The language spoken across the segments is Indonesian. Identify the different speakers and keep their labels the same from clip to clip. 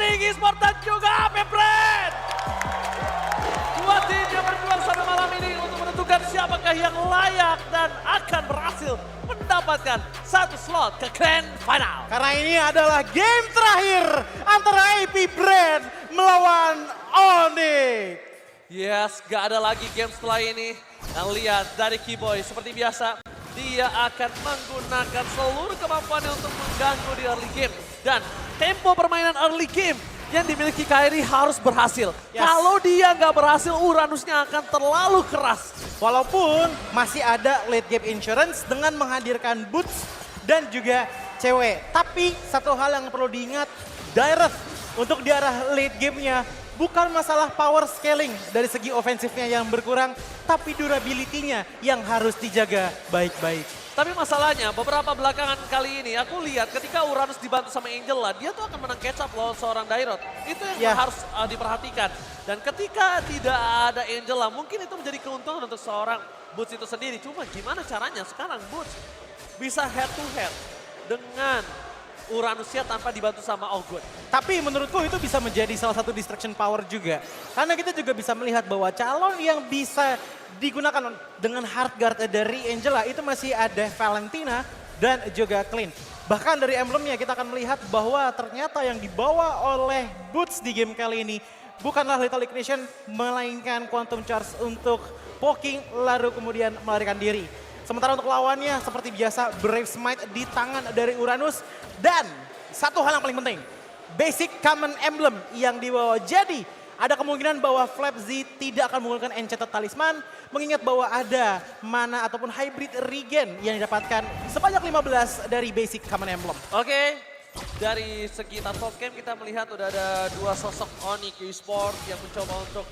Speaker 1: Onyx Esports dan juga AP Brand. Dua tim yang berjuang sampai malam ini untuk menentukan siapakah yang layak dan akan berhasil mendapatkan satu slot ke Grand Final.
Speaker 2: Karena ini adalah game terakhir antara AP Brand melawan Onyx.
Speaker 1: Yes, gak ada lagi game setelah ini. Dan lihat dari Keyboy seperti biasa, dia akan menggunakan seluruh kemampuannya untuk mengganggu di early game. Dan tempo permainan early game yang dimiliki Kairi harus berhasil.
Speaker 2: Yes.
Speaker 1: Kalau dia nggak berhasil, Uranusnya akan terlalu keras.
Speaker 2: Walaupun masih ada late game insurance dengan menghadirkan Boots dan juga cewek. Tapi satu hal yang perlu diingat, Direct untuk di arah late gamenya bukan masalah power scaling dari segi ofensifnya yang berkurang, tapi durability-nya yang harus dijaga baik-baik.
Speaker 1: Tapi masalahnya beberapa belakangan kali ini aku lihat ketika Uranus dibantu sama Angela, dia tuh akan menang catch up loh seorang Dairot. Itu yang harus diperhatikan. Dan ketika tidak ada Angela, mungkin itu menjadi keuntungan untuk seorang Boots itu sendiri. Cuma gimana caranya sekarang Boots bisa head to head dengan Uranusnya tanpa dibantu sama Ogun.
Speaker 2: Tapi menurutku itu bisa menjadi salah satu distraction power juga. Karena kita juga bisa melihat bahwa calon yang bisa digunakan dengan hard guard dari Angela itu masih ada Valentina dan juga Clean. Bahkan dari emblemnya kita akan melihat bahwa ternyata yang dibawa oleh Boots di game kali ini bukanlah Lethal Ignition melainkan Quantum Charge untuk poking lalu kemudian melarikan diri. Sementara untuk lawannya seperti biasa Brave Smite di tangan dari Uranus. Dan satu hal yang paling penting, basic common emblem yang dibawa. Jadi ada kemungkinan bahwa Flap-Z tidak akan menggunakan Enchanted Talisman. Mengingat bahwa ada mana ataupun hybrid regen yang didapatkan sebanyak 15 dari basic common emblem.
Speaker 1: Oke, dari segi top game kita melihat udah ada dua sosok Onyx Esports yang mencoba untuk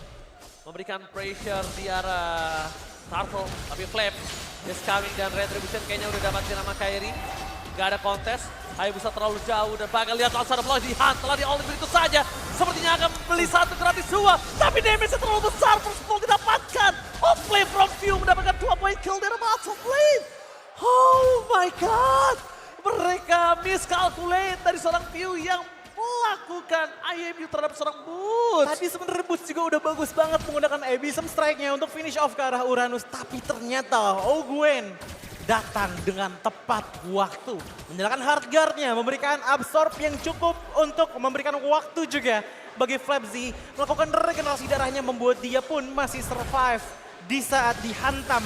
Speaker 1: memberikan pressure di arah Turtle. Tapi Flap, Just Coming dan Retribution kayaknya udah dapatin sama Kairi. Gak ada kontes, Hayabusa terlalu jauh dan bakal lihat langsung ada Floyd di hunt. Telah di all itu saja, sepertinya akan beli satu gratis dua. Tapi damage-nya terlalu besar, terus mau didapatkan. Offlane from View mendapatkan 2 point kill dari Battle Blade. Oh my god, mereka miscalculate dari seorang View yang melakukan IMU terhadap seorang Boots.
Speaker 2: Tadi sebenarnya Boots juga udah bagus banget menggunakan Abyssal Strike-nya untuk finish off ke arah Uranus. Tapi ternyata Ogwen datang dengan tepat waktu. Menyalakan hard guard-nya, memberikan absorb yang cukup untuk memberikan waktu juga bagi Flap-Z. Melakukan regenerasi darahnya membuat dia pun masih survive di saat dihantam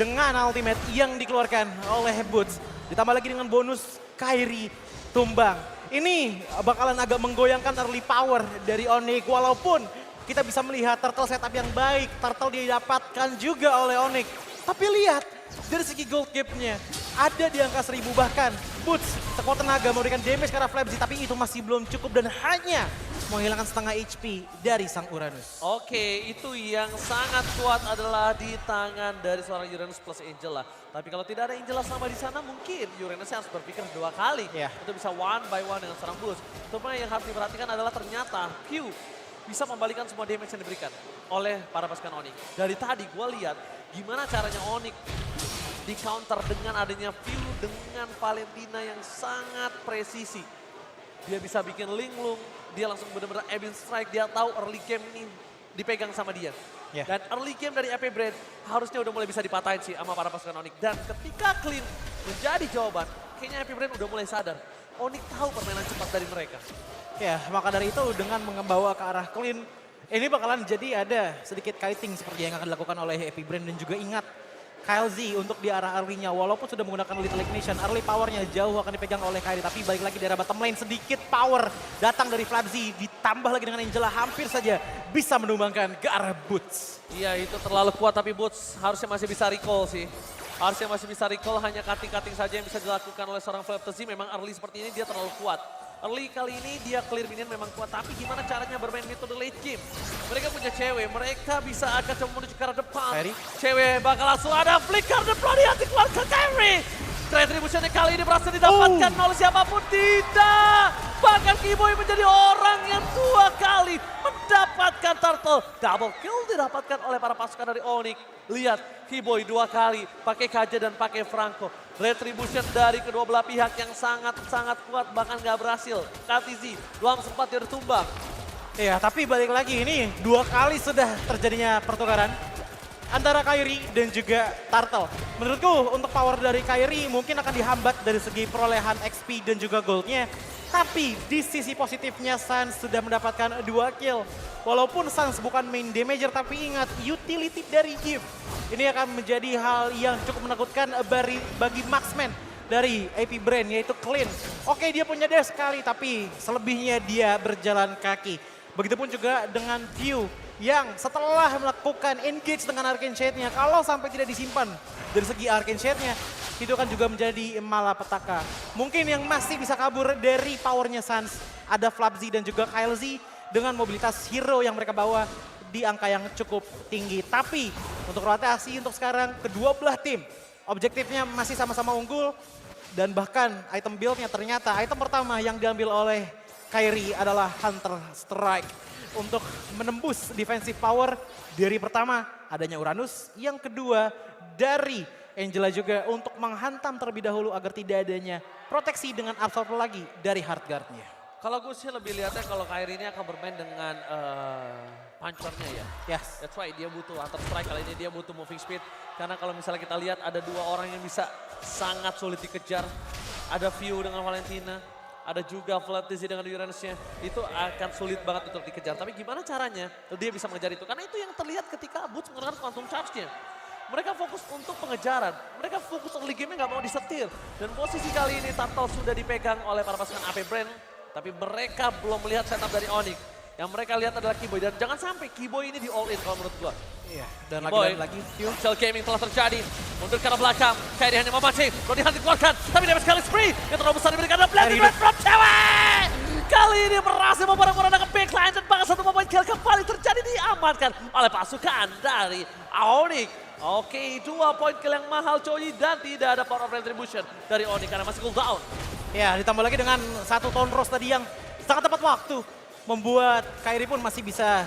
Speaker 2: dengan ultimate yang dikeluarkan oleh Boots. Ditambah lagi dengan bonus Kairi tumbang. Ini bakalan agak menggoyangkan early power dari Onyx. Walaupun kita bisa melihat turtle setup yang baik, turtle didapatkan juga oleh Onyx. Tapi lihat, dari segi gold gap-nya ada di angka 1000 bahkan. Boots sekuat tenaga memberikan damage ke arah Flap-Z, tapi itu masih belum cukup dan hanya menghilangkan setengah HP dari sang Uranus.
Speaker 1: Oke, itu yang sangat kuat adalah di tangan dari seorang Uranus plus Angela. Tapi kalau tidak ada Angela sama di sana, mungkin Uranus harus berpikir 2 kali untuk bisa one by one dengan seorang Boots. Cuma yang harus diperhatikan adalah ternyata Q bisa membalikan semua damage yang diberikan oleh para pasukan Onyx. Dari tadi gue lihat gimana caranya Onyx di counter dengan adanya View dengan Valentina yang sangat presisi. Dia bisa bikin linglung, dia langsung benar-benar Abyssal Strike, dia tahu early game ini dipegang sama dia. Dan early game dari AP Brand harusnya udah mulai bisa dipatahin sih sama para pasukan Onyx. Dan ketika Clean menjadi jawaban, kayaknya AP Brand udah mulai sadar. Onyx tahu permainan cepat dari mereka.
Speaker 2: Ya, maka dari itu dengan membawa ke arah Clean, ini bakalan jadi ada sedikit kiting seperti yang akan dilakukan oleh AP Brand. Dan juga ingat, Kyle Z untuk di arah early-nya, walaupun sudah menggunakan Lethal Ignition, early power-nya jauh akan dipegang oleh Kairi. Tapi balik lagi di arah bottom lane, sedikit power datang dari Flap-Z, ditambah lagi dengan Angela, hampir saja bisa menumbangkan ke arah Boots.
Speaker 1: Iya, itu terlalu kuat, tapi Boots harusnya masih bisa recall sih. Harusnya masih bisa recall, hanya cutting-cutting saja yang bisa dilakukan oleh seorang Flap-Z. Memang early seperti ini dia terlalu kuat. Early kali ini dia clear minion memang kuat, tapi gimana caranya bermain metode late game? Mereka punya cewek, mereka bisa akan coba menuju ke arah depan.
Speaker 2: Kairi.
Speaker 1: Cewek bakal langsung ada flicker depan yang dikeluar ke Kairi. Retributionnya kali ini berhasil didapatkan oleh siapapun, tidak. Bahkan Kiboy menjadi orang yang 2 kali mendapatkan turtle. Double kill didapatkan oleh para pasukan dari Onyx. Lihat, Kiboy 2 kali pakai KJ dan pakai Franco. Retribution dari kedua belah pihak yang sangat-sangat kuat, bahkan gak berhasil. KTZ belum sempat dia ditumbang.
Speaker 2: Iya, tapi balik lagi ini 2 kali sudah terjadinya pertukaran antara Kairi dan juga Turtle. Menurutku untuk power dari Kairi mungkin akan dihambat dari segi perolehan XP dan juga goldnya. Tapi di sisi positifnya Sans sudah mendapatkan 2 kill. Walaupun Sans bukan main damager, tapi ingat utility dari Gift ini akan menjadi hal yang cukup menakutkan bagi marksman dari AP Brand, yaitu Clean. Oke, dia punya dash sekali, tapi selebihnya dia berjalan kaki. Begitupun juga dengan View yang setelah melakukan engage dengan Arcane Shade-nya, kalau sampai tidak disimpan dari segi Arcane Shade-nya, itu kan juga menjadi malapetaka. Mungkin yang masih bisa kabur dari powernya Sans, ada Flabzy dan juga Kyle Z dengan mobilitas hero yang mereka bawa di angka yang cukup tinggi. Tapi untuk rotasi untuk sekarang kedua belah tim, objektifnya masih sama-sama unggul. Dan bahkan item build-nya ternyata item pertama yang diambil oleh Kairi adalah Hunter Strike. Untuk menembus defensive power dari pertama adanya Uranus, yang kedua dari Angela juga untuk menghantam terlebih dahulu agar tidak adanya proteksi dengan absorb lagi dari Heartguard-nya.
Speaker 1: Kalau gue sih lebih lihatnya kalau Kairi ini akan bermain dengan punchernya ya.
Speaker 2: Yes.
Speaker 1: That's why dia butuh Hunter Strike, kali ini dia butuh moving speed. Karena kalau misalnya kita lihat ada 2 orang yang bisa sangat sulit dikejar. Ada View dengan Valentina, ada juga Flatzy dengan Uranusnya. Itu akan sulit banget untuk dikejar. Tapi gimana caranya dia bisa mengejar itu? Karena itu yang terlihat ketika Boots menggunakan Quantum Charge-nya. Mereka fokus untuk pengejaran, mereka fokus early game-nya nggak mau disetir. Dan posisi kali ini Turtle sudah dipegang oleh para pasukan AP Brand, tapi mereka belum melihat setup dari Onyx. Yang mereka lihat adalah Kiboy, dan jangan sampai Kiboy ini di all in kalau menurut gua.
Speaker 2: Iya, dan
Speaker 1: Kiboy,
Speaker 2: lagi
Speaker 1: Shell Gaming telah terjadi, mundur ke arah belakang, Kairi hanya memancing, Rodi Hunt dikeluarkan, tapi damage kali spree, yang terlalu besar diberikan adalah Blended Red from cewek! Kali ini berhasil mempergunakan backline dan bahkan satu pemain kill kembali terjadi diamankan oleh pasukan dari Onyx. Oke, 2 poin kill yang mahal Choi dan tidak ada power of retribution dari Onyx karena masih cooldown.
Speaker 2: Ya, ditambah lagi dengan 1 Tone Rose tadi yang sangat tepat waktu. Membuat Kairi pun masih bisa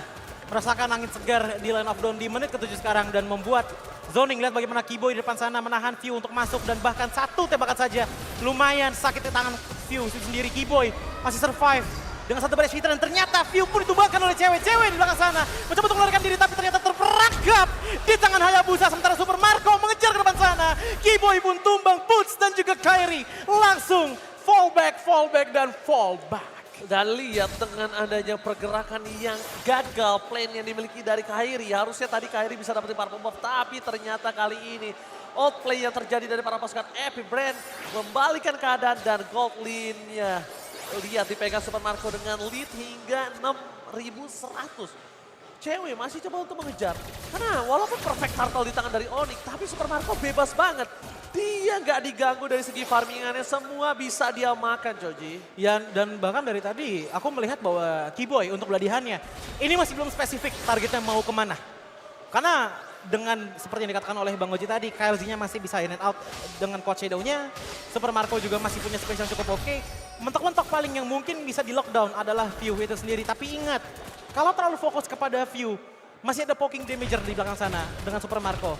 Speaker 2: merasakan angin segar di line of down di menit ke-7 sekarang. Dan membuat zoning, lihat bagaimana Kiboy di depan sana menahan View untuk masuk. Dan bahkan 1 tembakan saja lumayan sakit di tangan View sendiri. Kiboy masih survive dengan 1 baris hitter, dan ternyata View pun ditumbangkan oleh cewek-cewek di belakang sana. Mencoba untuk melarikan diri tapi ternyata terperangkap di tangan Hayabusa, sementara Super Marco mengejar ke depan sana. Kiboy pun tumbang, Boots dan juga Kairi langsung fallback dan fallback.
Speaker 1: Dan lihat dengan adanya pergerakan yang gagal, plan yang dimiliki dari Kairi. Harusnya tadi Kairi bisa dapetin purple buff, tapi ternyata kali ini outplay yang terjadi dari para pasukan AP Brand membalikan keadaan, dan gold lead-nya lihat dipegang Super Marco dengan lead hingga 6.100. Cewek masih coba untuk mengejar. Karena walaupun perfect turtle di tangan dari Onyx, tapi Super Marco bebas banget. Dia nggak diganggu dari segi farmingannya, semua bisa dia makan, Joji.
Speaker 2: Ya, dan bahkan dari tadi aku melihat bahwa Kiboy untuk beladihannya ini masih belum spesifik targetnya mau kemana. Karena dengan seperti yang dikatakan oleh Bang Oji tadi, Kyle Z-nya masih bisa in and out dengan Coach Shadow-nya. Super Marco juga masih punya space yang cukup oke. Mentok-mentok paling yang mungkin bisa di lockdown adalah View itu sendiri. Tapi ingat, kalau terlalu fokus kepada View, masih ada poking damager di belakang sana dengan Super Marco.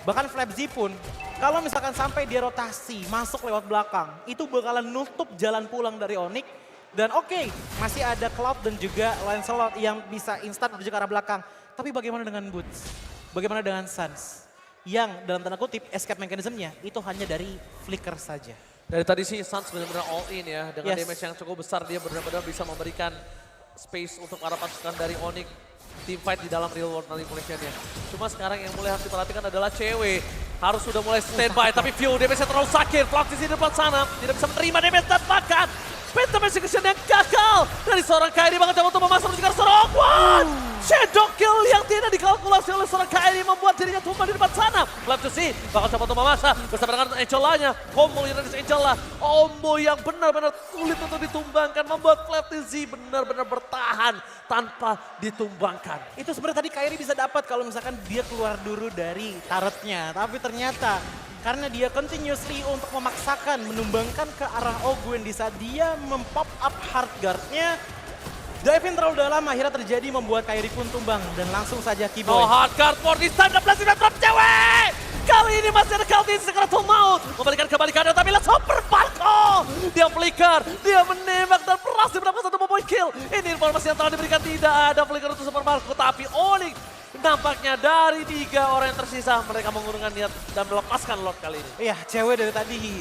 Speaker 2: Bahkan Flabzy pun, kalau misalkan sampai dia rotasi masuk lewat belakang, itu bakalan nutup jalan pulang dari Onyx. Dan oke, masih ada Cloud dan juga Lancelot yang bisa instan menuju ke arah belakang. Tapi bagaimana dengan Boots? Bagaimana dengan Sans? Yang dalam tanda kutip escape mechanism-nya itu hanya dari flicker saja.
Speaker 1: Dari tadi sih Sans benar-benar all in ya. Dengan
Speaker 2: Yes.
Speaker 1: damage yang cukup besar, dia benar-benar bisa memberikan space untuk para pasukan dari Onyx. Team fight di dalam real world manipulation-nya. Cuma sekarang yang mulai harus diperhatikan adalah cewek. Harus sudah mulai standby, tapi View damage-nya terlalu sakit. Flux di depan sana, tidak bisa menerima damage dan bahkan Phantom Execution yang gagal dari seorang Kairi, bahkan coba untuk memasang juga seorang One Shadow Kill yang tidak dikalkulasi oleh seorang Kairi membuat dirinya tumbang di depan sana. Flabzy bakal coba untuk memasang bersama dengan Angela-nya. Combo Uranus Angela, combo yang benar-benar sulit untuk ditumbangkan, membuat Flabzy benar-benar bertahan tanpa ditumbangkan.
Speaker 2: Itu sebenarnya tadi Kairi bisa dapat kalau misalkan dia keluar dulu dari turretnya. Tapi ternyata Karena dia continuously untuk memaksakan, menumbangkan ke arah Ogwen di saat dia mempop up hard guard-nya. Dive-in terlalu dalam akhirnya terjadi membuat Kairi pun tumbang dan langsung saja Keyboy.
Speaker 1: Oh, hard guard for this time, 16 drop cewek! Kali ini masih ada Kalti sekeratul maut. Membalikan kembali keadaan tapi lihat Super Marco. Dia flicker, dia menembak dan berhasil mendapatkan 1 point kill. Ini informasi yang telah diberikan, tidak ada flicker untuk Super Marco. Tapi Onyx nampaknya dari 3 orang yang tersisa mereka mengurungkan niat dan melepaskan Lord kali ini.
Speaker 2: Iya, cewek dari tadi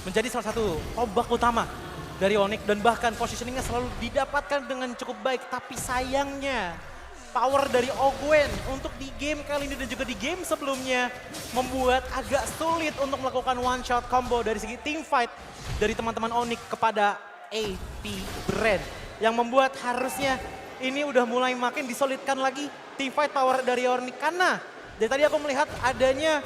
Speaker 2: menjadi salah satu tombak utama dari Onyx dan bahkan positioningnya selalu didapatkan dengan cukup baik. Tapi sayangnya power dari Ogwen untuk di game kali ini dan juga di game sebelumnya membuat agak sulit untuk melakukan one shot combo dari segi team fight dari teman-teman Onyx kepada AP Brand. Yang membuat harusnya ini udah mulai makin disolidkan lagi team fight power dari Onyx. Karena dari tadi aku melihat adanya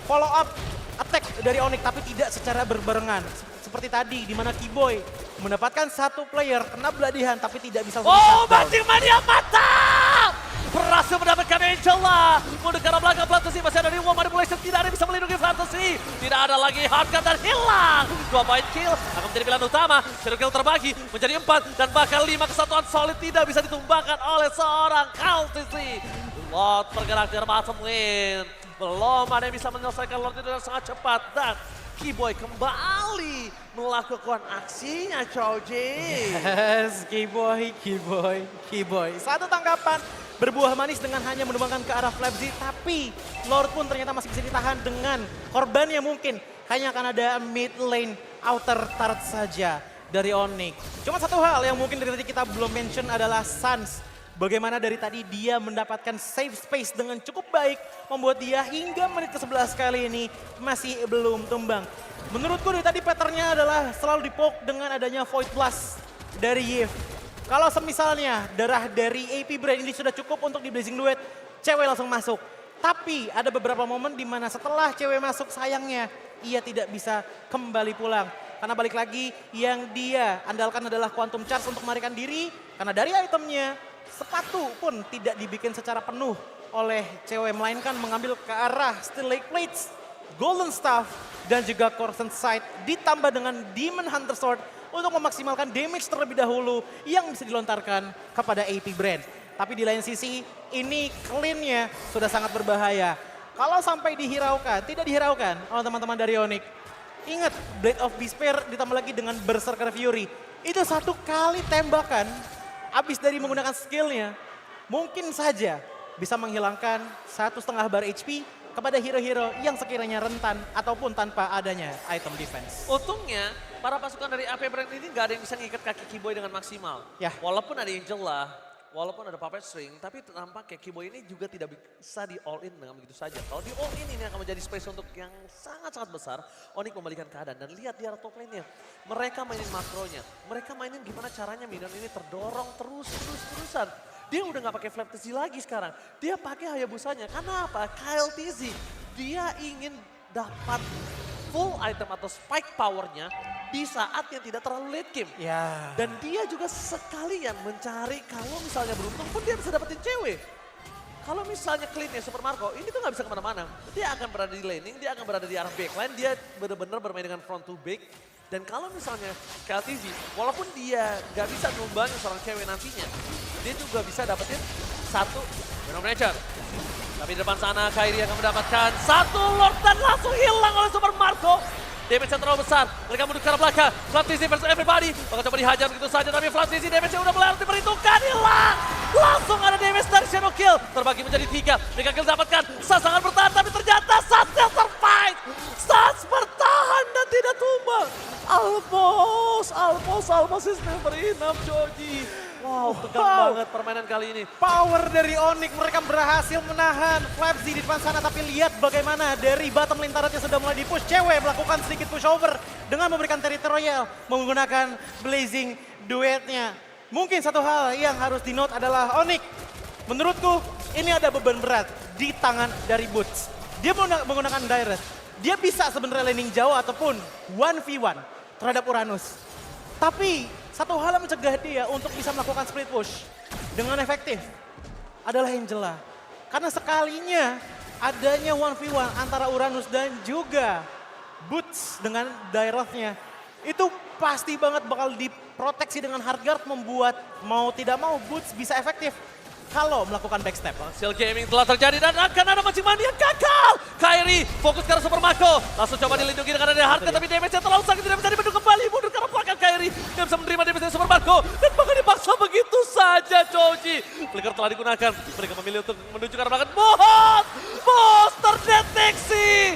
Speaker 2: follow up attack dari Onyx tapi tidak secara berbarengan. Seperti tadi di mana Keyboy mendapatkan 1 player kena beladihan tapi tidak bisa langsung
Speaker 1: Oh,
Speaker 2: shutdown.
Speaker 1: mancing mania mantap! Berhasil mendapatkan Angela. Mundur ke arah belakang Fantasy, masih ada Reward Manipulation, tidak ada yang bisa melindungi Fantasy. Tidak ada lagi hardgun dan hilang. 2 point kill akan menjadi pilihan utama. Shadow kill terbagi menjadi 4 dan bahkan 5 kesatuan solid tidak bisa ditumbangkan oleh seorang Fantasy. Lord bergerak di bottom lane. Belum ada yang bisa menyelesaikan Lord itu dengan sangat cepat dan Keyboy kembali melakukan aksinya, Choji.
Speaker 2: Yes, Keyboy. Satu tangkapan berbuah manis dengan hanya menumbangkan ke arah Flapzy, tapi Lord pun ternyata masih bisa ditahan dengan korbannya mungkin. Hanya akan ada mid lane outer turret saja dari Onyx. Cuma satu hal yang mungkin dari tadi kita belum mention adalah Sans. Bagaimana dari tadi dia mendapatkan safe space dengan cukup baik, membuat dia hingga menit ke-11 kali ini masih belum tumbang. Menurutku dari tadi patternnya adalah selalu dipoke dengan adanya Void Blast dari Yves. Kalau semisalnya darah dari AP Brand ini sudah cukup untuk di Blazing Duet, cewek langsung masuk. Tapi ada beberapa momen di mana setelah cewek masuk sayangnya ia tidak bisa kembali pulang. Karena balik lagi yang dia andalkan adalah Quantum Charge untuk melarikan diri. Karena dari itemnya sepatu pun tidak dibikin secara penuh oleh cewek, melainkan mengambil ke arah Steel Lake Plates, Golden Staff, dan juga Coruscant Sight ditambah dengan Demon Hunter Sword untuk memaksimalkan damage terlebih dahulu yang bisa dilontarkan kepada AP Brand. Tapi di lain sisi ini clean-nya sudah sangat berbahaya. Kalau sampai dihiraukan, tidak dihiraukan oleh teman-teman dari Onyx. Ingat Blade of Despair ditambah lagi dengan Berserker Fury. Itu 1 kali tembakan habis dari menggunakan skillnya, mungkin saja bisa menghilangkan 1,5 bar HP kepada hero-hero yang sekiranya rentan ataupun tanpa adanya item defense.
Speaker 1: Untungnya para pasukan dari AP Brand ini nggak ada yang bisa ngikat kaki Keyboy dengan maksimal.
Speaker 2: Ya.
Speaker 1: Walaupun ada Angela, walaupun ada Puppet String, tapi nampaknya Keyboy ini juga tidak bisa di all in dengan begitu saja. Kalau di all in ini akan menjadi space untuk yang sangat-sangat besar. Onyx membalikan keadaan dan lihat di arah top lane-nya. Mereka mainin makronya, mereka mainin gimana caranya minion ini terdorong terus-terusan. Dia udah nggak pakai Flap TZ lagi sekarang, dia pakai Hayabusanya. Karena apa? Kyle TZ, dia ingin dapat full item atau spike powernya di saat yang tidak terlalu late game.
Speaker 2: Ya.
Speaker 1: Dan dia juga sekalian mencari kalau misalnya beruntung pun dia bisa dapetin cewek. Kalau misalnya clean-nya Super Marco, ini tuh nggak bisa kemana-mana. Dia akan berada di laning, dia akan berada di arah backline, dia benar-benar bermain dengan front to back. Dan kalau misalnya KLTZ, walaupun dia nggak bisa numbangin seorang cewek nantinya, dia juga bisa dapetin 1 Venom Nature. Tapi di depan sana Kairi akan mendapatkan 1 Lord dan langsung hilang oleh Super Marco. Damage yang terlalu besar, mereka mundur ke arah belakang. Flaptizi versus everybody, bakal coba dihajar begitu saja. Tapi Flaptizi damage-nya udah mulai harus diperhitungkan, hilang. Langsung ada damage dari Shadow Kill, terbagi menjadi 3. Mereka kill dapatkan, Sans sangat bertahan, tapi ternyata Sans still survive. Sans bertahan dan tidak tumbang. Almost is never enough, Joji. Wow, tegang banget permainan kali ini.
Speaker 2: Power dari Onyx, mereka berhasil menahan Flapzy di depan sana. Tapi lihat bagaimana dari bottom lane turretnya sudah mulai di-push. Cewek melakukan sedikit pushover dengan memberikan territorial menggunakan Blazing Duetnya. Mungkin satu hal yang harus di-note adalah Onyx. Menurutku ini ada beban berat di tangan dari Boots. Dia menggunakan direct. Dia bisa sebenarnya laning jauh ataupun 1v1 terhadap Uranus. Tapi satu hal yang mencegah dia untuk bisa melakukan split push dengan efektif adalah Angela. Karena sekalinya adanya 1v1 antara Uranus dan juga Boots dengan Dairothnya. Itu pasti banget bakal diproteksi dengan Heartguard, membuat mau tidak mau Boots bisa efektif kalau melakukan backstep.
Speaker 1: Seal gaming telah terjadi dan akan ada mancing mania gagal. Kairi fokus ke arah Super Marco. Langsung coba dilindungi dengan ada Heartguard tapi damage-nya terlalu sakit, tidak bisa dibentuk kembali. Mundur ke arah belakang Kairi. Dia bisa menerima damage dari Super Marco dan bahkan dipaksa begitu saja Choji. Flicker telah digunakan. Mereka memilih untuk menuju ke arah belakang. Bos terdeteksi.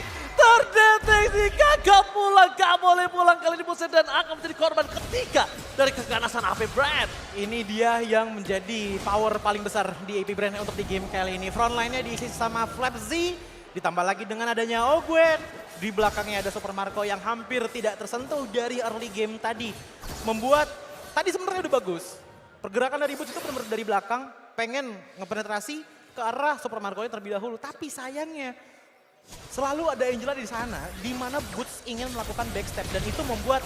Speaker 1: Gagal pulang, gak boleh pulang kali ini Buset dan akan menjadi korban ketiga dari keganasan AP Brand.
Speaker 2: Ini dia yang menjadi power paling besar di AP Brand untuk di game kali ini. Frontline-nya diisi sama Flap Z, ditambah lagi dengan adanya Ogwen. Di belakangnya ada Super Marco yang hampir tidak tersentuh dari early game tadi. Membuat, tadi sebenarnya udah bagus. Pergerakan dari Boots itu benar-benar dari belakang, pengen ngepenetrasi ke arah Super Marco terlebih dahulu. Tapi sayangnya, selalu ada Angela di sana, di mana Boots ingin melakukan backstep dan itu membuat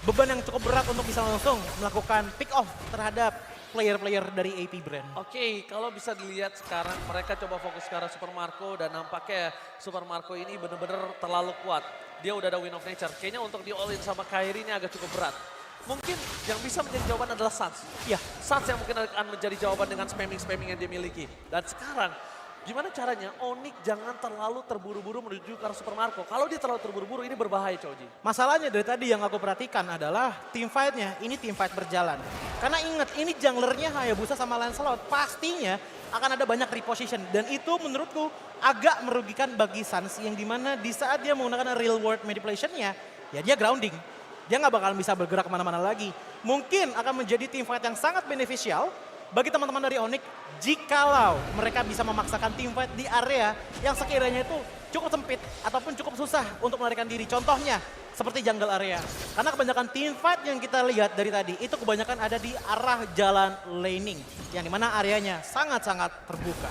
Speaker 2: beban yang cukup berat untuk bisa langsung melakukan pick off terhadap player-player dari AP Brand.
Speaker 1: Oke, kalau bisa dilihat sekarang mereka coba fokus ke arah Super Marco dan nampaknya Super Marco ini benar-benar terlalu kuat. Dia udah ada win of nature, kayaknya untuk di all in sama Kairi ini agak cukup berat. Mungkin yang bisa menjadi jawaban adalah Suns. Ya, Suns yang mungkin akan menjadi jawaban dengan spamming-spamming yang dia miliki. Dan sekarang, gimana caranya Onyx jangan terlalu terburu-buru menuju ke arah Super Marco. Kalau dia terlalu terburu-buru ini berbahaya Choji.
Speaker 2: Masalahnya dari tadi yang aku perhatikan adalah team fight-nya. Ini team fight berjalan. Karena ingat ini junglernya Hayabusa sama Lancelot. Pastinya akan ada banyak reposition. Dan itu menurutku agak merugikan bagi Suns. Yang dimana di saat dia menggunakan real world manipulation-nya, ya dia grounding. Dia nggak bakalan bisa bergerak kemana-mana lagi. Mungkin akan menjadi team fight yang sangat beneficial bagi teman-teman dari Onyx jikalau mereka bisa memaksakan team fight di area yang sekiranya itu cukup sempit ataupun cukup susah untuk melarikan diri. Contohnya seperti jungle area. Karena kebanyakan team fight yang kita lihat dari tadi itu kebanyakan ada di arah jalan laning. Yang dimana areanya sangat-sangat terbuka.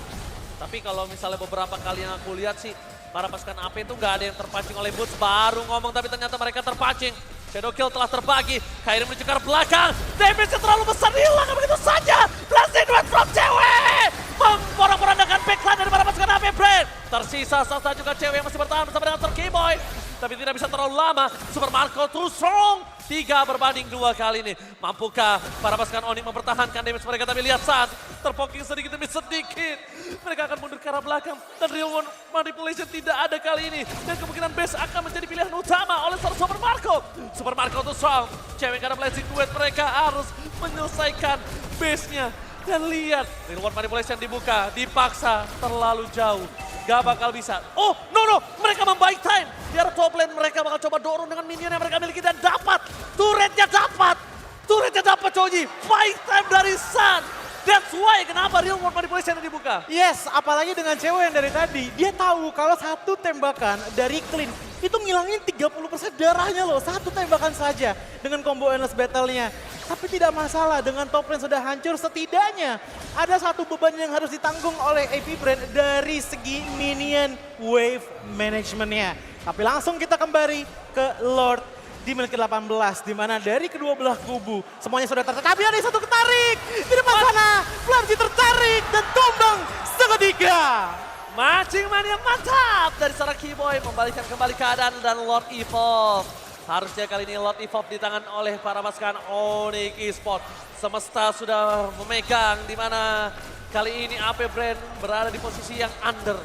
Speaker 1: Tapi kalau misalnya beberapa kali yang aku lihat sih, para pasukan AP itu nggak ada yang terpancing oleh Boots. Baru ngomong tapi ternyata mereka terpancing. Shadow Kill telah terbagi, Kairi menuju ke arah belakang, damage-nya terlalu besar, hilang begitu saja. Blessing Duet from cewek, memporak-porandakan backline dari para pasukan AP Brand. Tersisa salah juga cewek yang masih bertahan bersama dengan Sir K-Boy. Tapi tidak bisa terlalu lama, Super Marco too strong. 3-2 kali ini. Mampukah para pasukan Onyx mempertahankan damage mereka? Tapi lihat saat terpoking sedikit demi sedikit. Mereka akan mundur ke arah belakang. Dan real one manipulation tidak ada kali ini. Dan kemungkinan base akan menjadi pilihan utama oleh Super Marco. Super Marco too strong. Cewek karena blessing duet mereka harus menyelesaikan base-nya. Dan lihat, real one manipulation dibuka, dipaksa terlalu jauh. Gak bakal bisa. Oh, no, mereka membuy time. Di arah top lane mereka bakal coba dorong dengan minion yang mereka miliki dan dapat. Turretnya dapat Choji. Buy time dari Sun. That's why kenapa real world manipulation yang dibuka.
Speaker 2: Yes, apalagi dengan cewek yang dari tadi. Dia tahu kalau satu tembakan dari Clean itu ngilangin 30% darahnya loh. Satu tembakan saja dengan combo endless battle-nya. Tapi tidak masalah, dengan top lane sudah hancur, setidaknya ada satu beban yang harus ditanggung oleh AP Brand dari segi minion wave management-nya. Tapi langsung kita kembali ke Lord di menit ke-18, di mana dari kedua belah kubu semuanya sudah tertarik. Tapi ada satu ketarik, di depan sana, Flamji tertarik dan tumbang seketika.
Speaker 1: Mancing mania mantap dari seorang K-Boy, membalikkan kembali keadaan dan Lord Evolve. Harusnya kali ini Lord Evolve di tangan oleh para pasukan Onyx Esports. Semesta sudah memegang, di mana kali ini AP Brand berada di posisi yang under.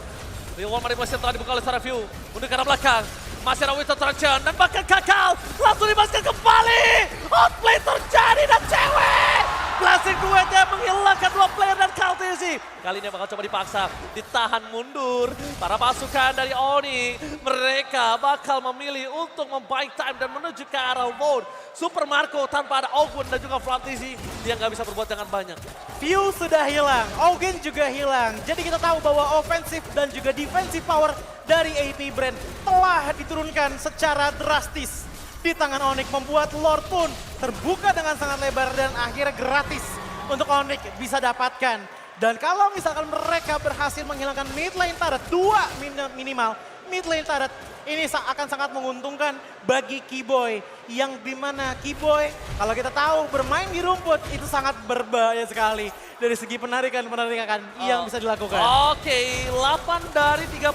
Speaker 1: Real World Manipulation telah dibuka oleh seorang View. Mundur ke arah belakang. Masih ada Winter Traction dan bahkan gagal. Langsung dimasukkan kembali. Outplay terjadi dan cewek. Blessing duetnya menghilangkan dua player dan Kaltesi. Kali ini bakal coba dipaksa. Ditahan mundur. Para pasukan dari Oni. Mereka bakal memilih untuk membuy time dan menuju ke arah Lord. Super Marco tanpa ada Ogun dan juga Flamtizi. Dia nggak bisa berbuat dengan banyak.
Speaker 2: View sudah hilang, Ogun juga hilang. Jadi kita tahu bahwa offensive dan juga defensive power dari AP Brand telah diturunkan secara drastis di tangan Onyx, membuat Lord pun terbuka dengan sangat lebar dan akhirnya gratis untuk Onyx bisa dapatkan. Dan kalau misalkan mereka berhasil menghilangkan mid lane turret, 2 minimal mid lane turret, ini akan sangat menguntungkan bagi K-Boy. Yang dimana K-Boy kalau kita tahu bermain di rumput itu sangat berbahaya sekali. dari segi penarikan yang bisa dilakukan.
Speaker 1: Oke, 8 dari 35.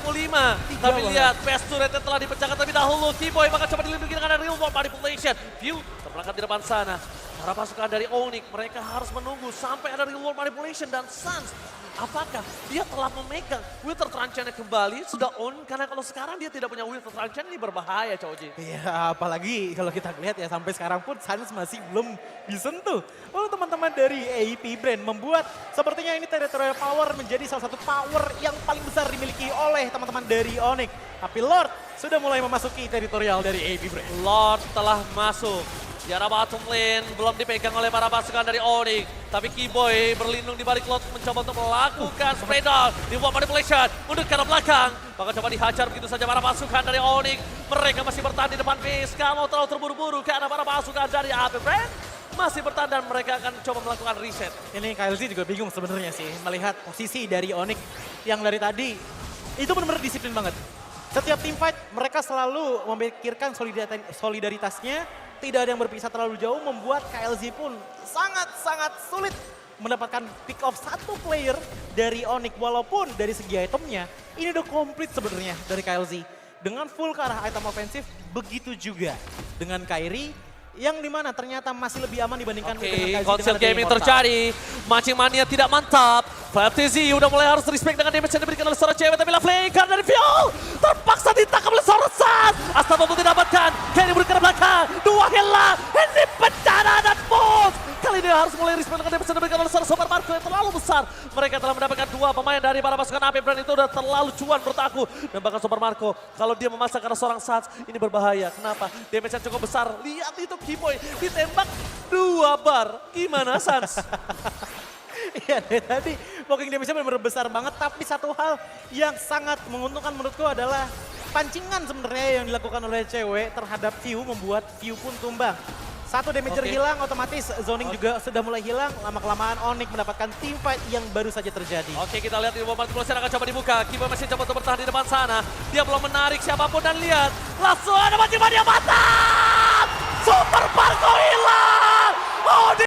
Speaker 1: Tapi
Speaker 2: banget.
Speaker 1: lihat, pass to rate bakal dipecahkan terlebih dahulu. Keyboy bakal coba dilindungi dengan real world manipulation. View terperangkap di depan sana. Para pasukan dari Onyx, mereka harus menunggu sampai ada real world manipulation dan Suns. Apakah dia telah memegang Wither Truncheon kembali? Sudah on, karena kalau sekarang dia tidak punya Wither Truncheon ini berbahaya, Coji.
Speaker 2: Iya, apalagi kalau kita lihat ya sampai sekarang pun Suns masih belum disentuh. Lalu teman-teman dari AP Brand membuat sepertinya ini territorial power menjadi salah satu power yang paling besar dimiliki oleh teman-teman dari Onyx. Tapi Lord sudah mulai memasuki territorial dari AP Brand.
Speaker 1: Lord telah masuk. Di arah bottom lane belum dipegang oleh para pasukan dari Onyx. Tapi Keyboy berlindung di balik Lord mencoba untuk melakukan spray down. Di wall manipulation, mundur ke arah belakang. Bakal coba dihajar begitu saja para pasukan dari Onyx. Mereka masih bertahan di depan base. Kalau terlalu terburu-buru karena para pasukan dari AP Brand masih bertahan dan mereka akan coba melakukan reset.
Speaker 2: Ini KLZ juga bingung sebenarnya sih melihat posisi dari Onyx yang dari tadi itu benar-benar disiplin banget. Setiap team fight mereka selalu memikirkan solidaritasnya. Tidak ada yang berpisah terlalu jauh membuat KLZ pun sangat-sangat sulit mendapatkan pick off satu player dari Onyx. Walaupun dari segi itemnya ini udah komplit sebenarnya dari KLZ. Dengan full ke arah item ofensif begitu juga dengan Kairi yang dimana ternyata masih lebih aman dibandingkan
Speaker 1: Oke, Council Gaming terjadi. Mancing mania tidak mantap. Fantasy udah mulai harus respect dengan damage yang diberikan oleh seorang cewek. Tapi Laflaker dari Fuel terpaksa ditangkap oleh seorang Suns. Asta mampu didapatkan. Kenny berikan belakang. Dua hilang. Ini bencana dan Bulls. Kali ini harus mulai respect dengan damage yang diberikan oleh seorang Super Marco yang terlalu besar. Mereka telah mendapatkan dua pemain dari para pasukan AP Brand itu udah terlalu cuan menurut aku. Dan bahkan Super Marco kalau dia memasang karena seorang Suns ini berbahaya. Kenapa? Damage yang cukup besar. Lihat itu Keyboy ditembak 2 bar. Gimana Suns?
Speaker 2: Iya dari tadi blocking damage-nya benar-benar besar banget. Tapi satu hal yang sangat menguntungkan menurutku adalah pancingan sebenarnya yang dilakukan oleh cewek terhadap View membuat View pun tumbang. Satu damager hilang, otomatis zoning juga sudah mulai hilang. Lama-kelamaan Onyx mendapatkan team fight yang baru saja terjadi.
Speaker 1: Oke, kita lihat di babak manipulasi akan coba dibuka. Keyboy masih coba untuk bertahan di depan sana. Dia belum menarik siapapun dan lihat. Langsung ada mancing mania mantap! Super Marco hilang! Oh,